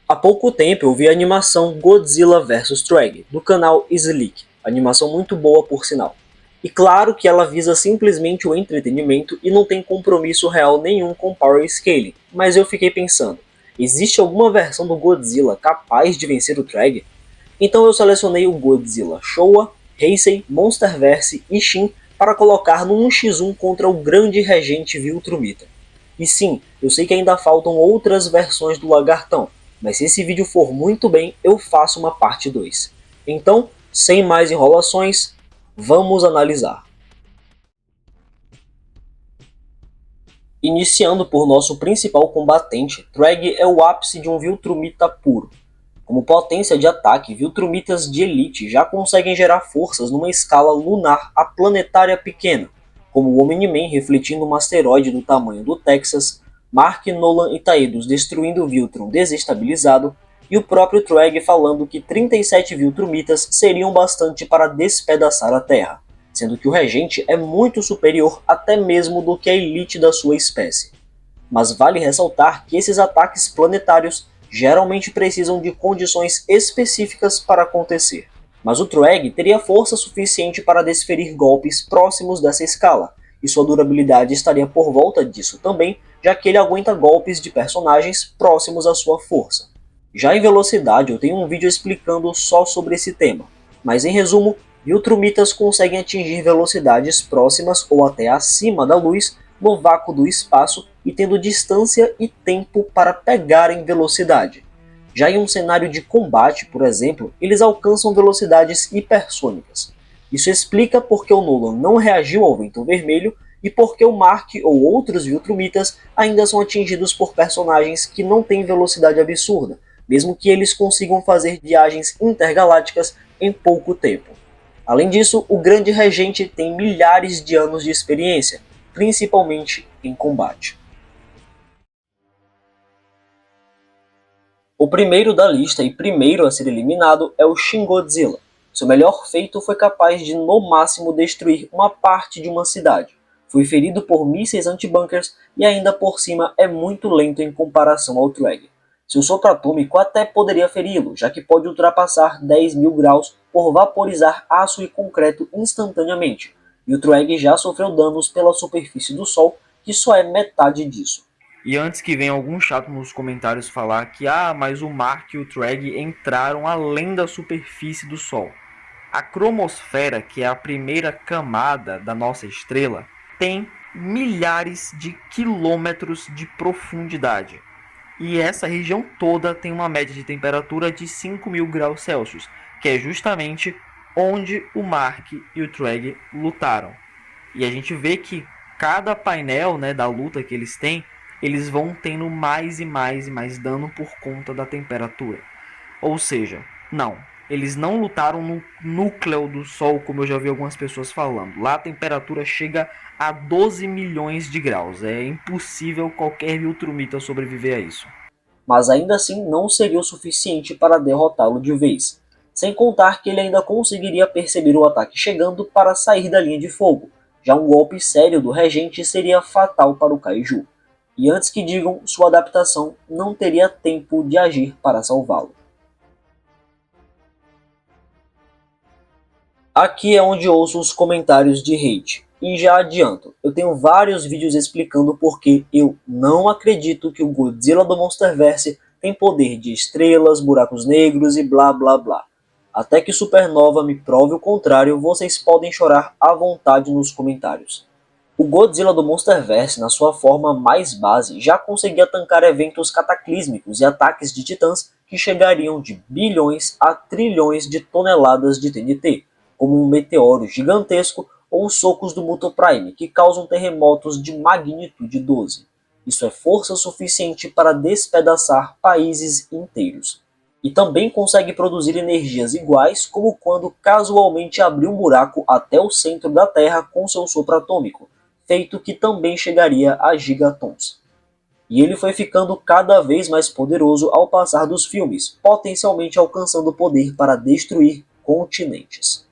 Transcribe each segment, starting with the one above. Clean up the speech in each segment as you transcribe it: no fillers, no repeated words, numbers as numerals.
Há pouco tempo eu vi a animação Godzilla vs Treg, do canal Sleek, animação muito boa por sinal. E claro que ela visa simplesmente o entretenimento e não tem compromisso real nenhum com Power Scaling, mas eu fiquei pensando, existe alguma versão do Godzilla capaz de vencer o Treg? Então eu selecionei o Godzilla Showa, Heisei, Monsterverse e Shin para colocar no 1x1 contra o grande regente Viltrumita. E sim, eu sei que ainda faltam outras versões do lagartão, mas se esse vídeo for muito bem, eu faço uma parte 2. Então, sem mais enrolações, vamos analisar. Iniciando por nosso principal combatente, Treg é o ápice de um Viltrumita puro. Como potência de ataque, Viltrumitas de elite já conseguem gerar forças numa escala lunar a planetária pequena, como o Omni-Man refletindo um asteroide do tamanho do Texas, Mark, Nolan e Taedos destruindo o Viltrum desestabilizado, e o próprio Treg falando que 37 Viltrumitas seriam bastante para despedaçar a Terra, sendo que o Regente é muito superior até mesmo do que a elite da sua espécie. Mas vale ressaltar que esses ataques planetários geralmente precisam de condições específicas para acontecer. Mas o Treg teria força suficiente para desferir golpes próximos dessa escala, e sua durabilidade estaria por volta disso também, já que ele aguenta golpes de personagens próximos à sua força. Já em velocidade eu tenho um vídeo explicando só sobre esse tema, mas em resumo, Viltrumitas conseguem atingir velocidades próximas ou até acima da luz no vácuo do espaço e tendo distância e tempo para pegarem velocidade. Já em um cenário de combate, por exemplo, eles alcançam velocidades hipersônicas. Isso explica porque o Nolan não reagiu ao vento vermelho e porque o Mark ou outros Viltrumitas ainda são atingidos por personagens que não têm velocidade absurda, mesmo que eles consigam fazer viagens intergalácticas em pouco tempo. Além disso, o Grande Regente tem milhares de anos de experiência, principalmente em combate. O primeiro da lista e primeiro a ser eliminado é o Shin Godzilla. Seu melhor feito foi capaz de no máximo destruir uma parte de uma cidade. Foi ferido por mísseis anti-bunkers e ainda por cima é muito lento em comparação ao Treg. Seu sopro atômico até poderia feri-lo, já que pode ultrapassar 10.000 graus por vaporizar aço e concreto instantaneamente, e o Treg já sofreu danos pela superfície do Sol, que só é metade disso. E antes que venha algum chato nos comentários falar que mas o Mark e o Treg entraram além da superfície do Sol. A cromosfera, que é a primeira camada da nossa estrela, tem milhares de quilômetros de profundidade. E essa região toda tem uma média de temperatura de 5.000 graus Celsius, que é justamente onde o Mark e o Treg lutaram. E a gente vê que cada painel, né, da luta que eles têm, eles vão tendo mais e mais e mais dano por conta da temperatura. Ou seja, eles não lutaram no núcleo do Sol, como eu já vi algumas pessoas falando. Lá a temperatura chega a 12 milhões de graus. É impossível qualquer Viltrumita sobreviver a isso. Mas ainda assim não seria o suficiente para derrotá-lo de vez. Sem contar que ele ainda conseguiria perceber o ataque chegando para sair da linha de fogo. Já um golpe sério do Regente seria fatal para o Kaiju. E antes que digam, sua adaptação não teria tempo de agir para salvá-lo. Aqui é onde ouço os comentários de hate. E já adianto, eu tenho vários vídeos explicando porque eu não acredito que o Godzilla do Monsterverse tem poder de estrelas, buracos negros e blá blá blá. Até que Supernova me prove o contrário, vocês podem chorar à vontade nos comentários. O Godzilla do Monsterverse, na sua forma mais base, já conseguia tancar eventos cataclísmicos e ataques de titãs que chegariam de bilhões a trilhões de toneladas de TNT, como um meteoro gigantesco ou os socos do Mutoprime, que causam terremotos de magnitude 12. Isso é força suficiente para despedaçar países inteiros. E também consegue produzir energias iguais, como quando casualmente abriu um buraco até o centro da Terra com seu sopro atômico, feito que também chegaria a gigatons. E ele foi ficando cada vez mais poderoso ao passar dos filmes, potencialmente alcançando o poder para destruir continentes.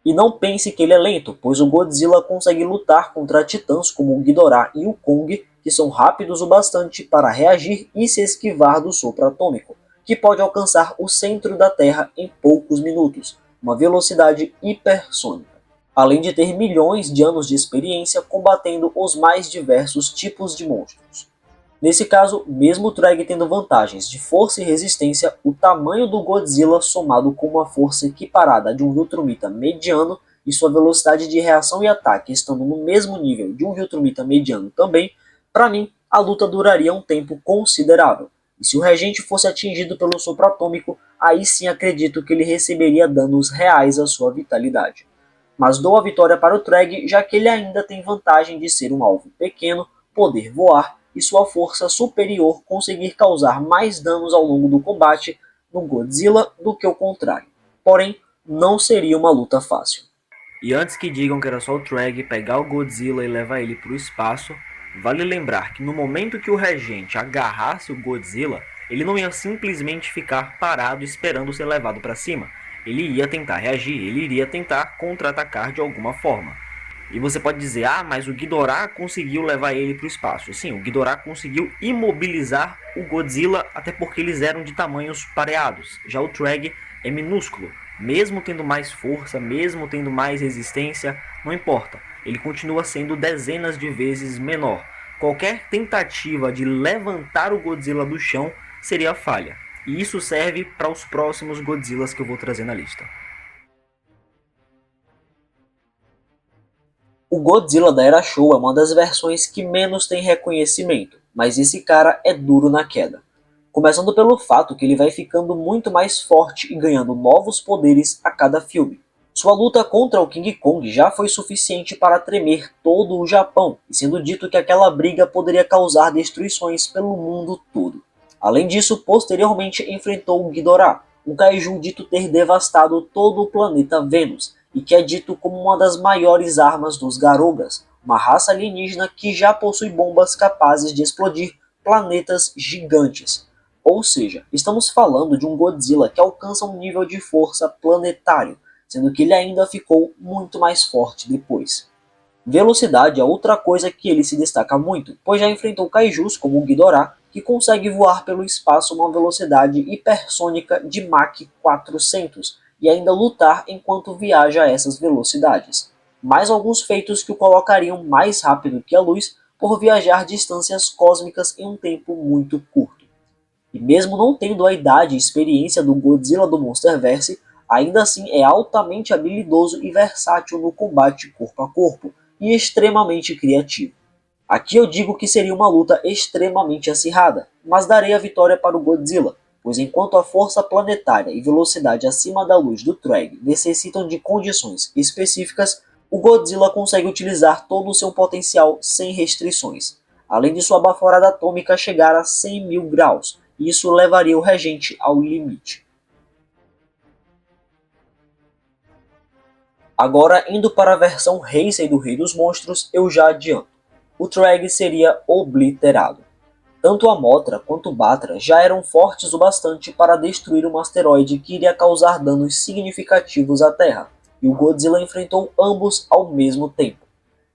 E não pense que ele é lento, pois o Godzilla consegue lutar contra titãs como o Ghidorah e o Kong, que são rápidos o bastante para reagir e se esquivar do sopro atômico, que pode alcançar o centro da Terra em poucos minutos, uma velocidade hipersônica, além de ter milhões de anos de experiência combatendo os mais diversos tipos de monstros. Nesse caso, mesmo o Treg tendo vantagens de força e resistência, o tamanho do Godzilla somado com uma força equiparada à de um Viltrumita mediano e sua velocidade de reação e ataque estando no mesmo nível de um Viltrumita mediano também, para mim, a luta duraria um tempo considerável. E se o Regente fosse atingido pelo sopro atômico, aí sim acredito que ele receberia danos reais à sua vitalidade. Mas dou a vitória para o Treg, já que ele ainda tem vantagem de ser um alvo pequeno, poder voar e sua força superior conseguir causar mais danos ao longo do combate no Godzilla do que o contrário. Porém, não seria uma luta fácil. E antes que digam que era só o Treg pegar o Godzilla e levar ele para o espaço, vale lembrar que no momento que o Regente agarrasse o Godzilla, ele não ia simplesmente ficar parado esperando ser levado para cima. Ele ia tentar reagir, ele iria tentar contra-atacar de alguma forma. E você pode dizer, mas o Ghidorah conseguiu levar ele para o espaço. Sim, o Ghidorah conseguiu imobilizar o Godzilla, até porque eles eram de tamanhos pareados. Já o Treg é minúsculo. Mesmo tendo mais força, mesmo tendo mais resistência, não importa. Ele continua sendo dezenas de vezes menor. Qualquer tentativa de levantar o Godzilla do chão seria falha. E isso serve para os próximos Godzillas que eu vou trazer na lista. O Godzilla da Era Showa é uma das versões que menos tem reconhecimento, mas esse cara é duro na queda. Começando pelo fato que ele vai ficando muito mais forte e ganhando novos poderes a cada filme. Sua luta contra o King Kong já foi suficiente para tremer todo o Japão, e sendo dito que aquela briga poderia causar destruições pelo mundo todo. Além disso, posteriormente enfrentou o Ghidorah, um kaiju dito ter devastado todo o planeta Vênus, e que é dito como uma das maiores armas dos Garogas, uma raça alienígena que já possui bombas capazes de explodir planetas gigantes. Ou seja, estamos falando de um Godzilla que alcança um nível de força planetário, sendo que ele ainda ficou muito mais forte depois. Velocidade é outra coisa que ele se destaca muito, pois já enfrentou kaijus como o Ghidorah, que consegue voar pelo espaço a uma velocidade hipersônica de Mach 400, e ainda lutar enquanto viaja a essas velocidades. Mais alguns feitos que o colocariam mais rápido que a luz por viajar distâncias cósmicas em um tempo muito curto. E mesmo não tendo a idade e experiência do Godzilla do Monsterverse, ainda assim é altamente habilidoso e versátil no combate corpo a corpo, e extremamente criativo. Aqui eu digo que seria uma luta extremamente acirrada, mas darei a vitória para o Godzilla, pois enquanto a força planetária e velocidade acima da luz do Treg necessitam de condições específicas, o Godzilla consegue utilizar todo o seu potencial sem restrições, além de sua baforada atômica chegar a 100.000 graus, e isso levaria o Regente ao limite. Agora, indo para a versão Heisei do Rei dos Monstros, eu já adianto. O Treg seria obliterado. Tanto a Mothra quanto o Batra já eram fortes o bastante para destruir um asteroide que iria causar danos significativos à Terra, e o Godzilla enfrentou ambos ao mesmo tempo.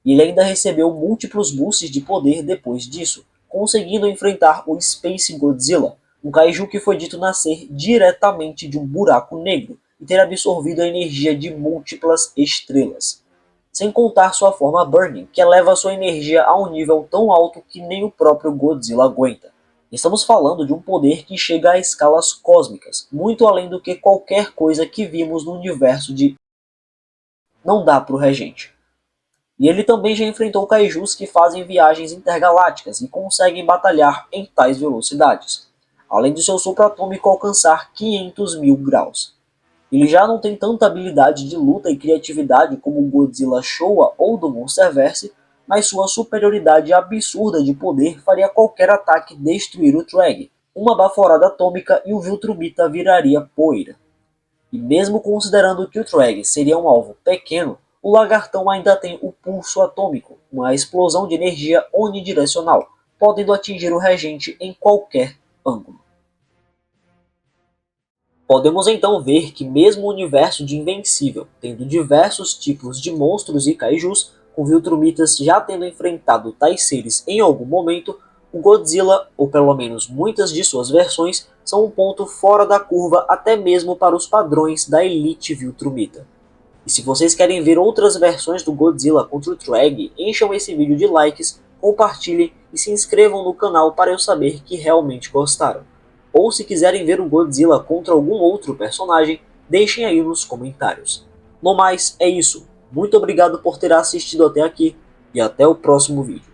E ele ainda recebeu múltiplos boosts de poder depois disso, conseguindo enfrentar o Space Godzilla, um kaiju que foi dito nascer diretamente de um buraco negro e ter absorvido a energia de múltiplas estrelas. Sem contar sua forma Burning, que eleva sua energia a um nível tão alto que nem o próprio Godzilla aguenta. Estamos falando de um poder que chega a escalas cósmicas, muito além do que qualquer coisa que vimos no universo de... Não dá pro Regente. E ele também já enfrentou kaijus que fazem viagens intergalácticas e conseguem batalhar em tais velocidades, além de seu sopro atômico alcançar 500.000 graus. Ele já não tem tanta habilidade de luta e criatividade como o Godzilla Showa ou do Monsterverse, mas sua superioridade absurda de poder faria qualquer ataque destruir o Treg. Uma baforada atômica e o Viltrumita viraria poeira. E mesmo considerando que o Treg seria um alvo pequeno, o lagartão ainda tem o pulso atômico, uma explosão de energia unidirecional, podendo atingir o Regente em qualquer ângulo. Podemos então ver que mesmo o universo de Invencível, tendo diversos tipos de monstros e kaijus, com Viltrumitas já tendo enfrentado tais seres em algum momento, o Godzilla, ou pelo menos muitas de suas versões, são um ponto fora da curva até mesmo para os padrões da elite Viltrumita. E se vocês querem ver outras versões do Godzilla contra o Treg, encham esse vídeo de likes, compartilhem e se inscrevam no canal para eu saber que realmente gostaram. Ou se quiserem ver o Godzilla contra algum outro personagem, deixem aí nos comentários. No mais, é isso. Muito obrigado por ter assistido até aqui e até o próximo vídeo.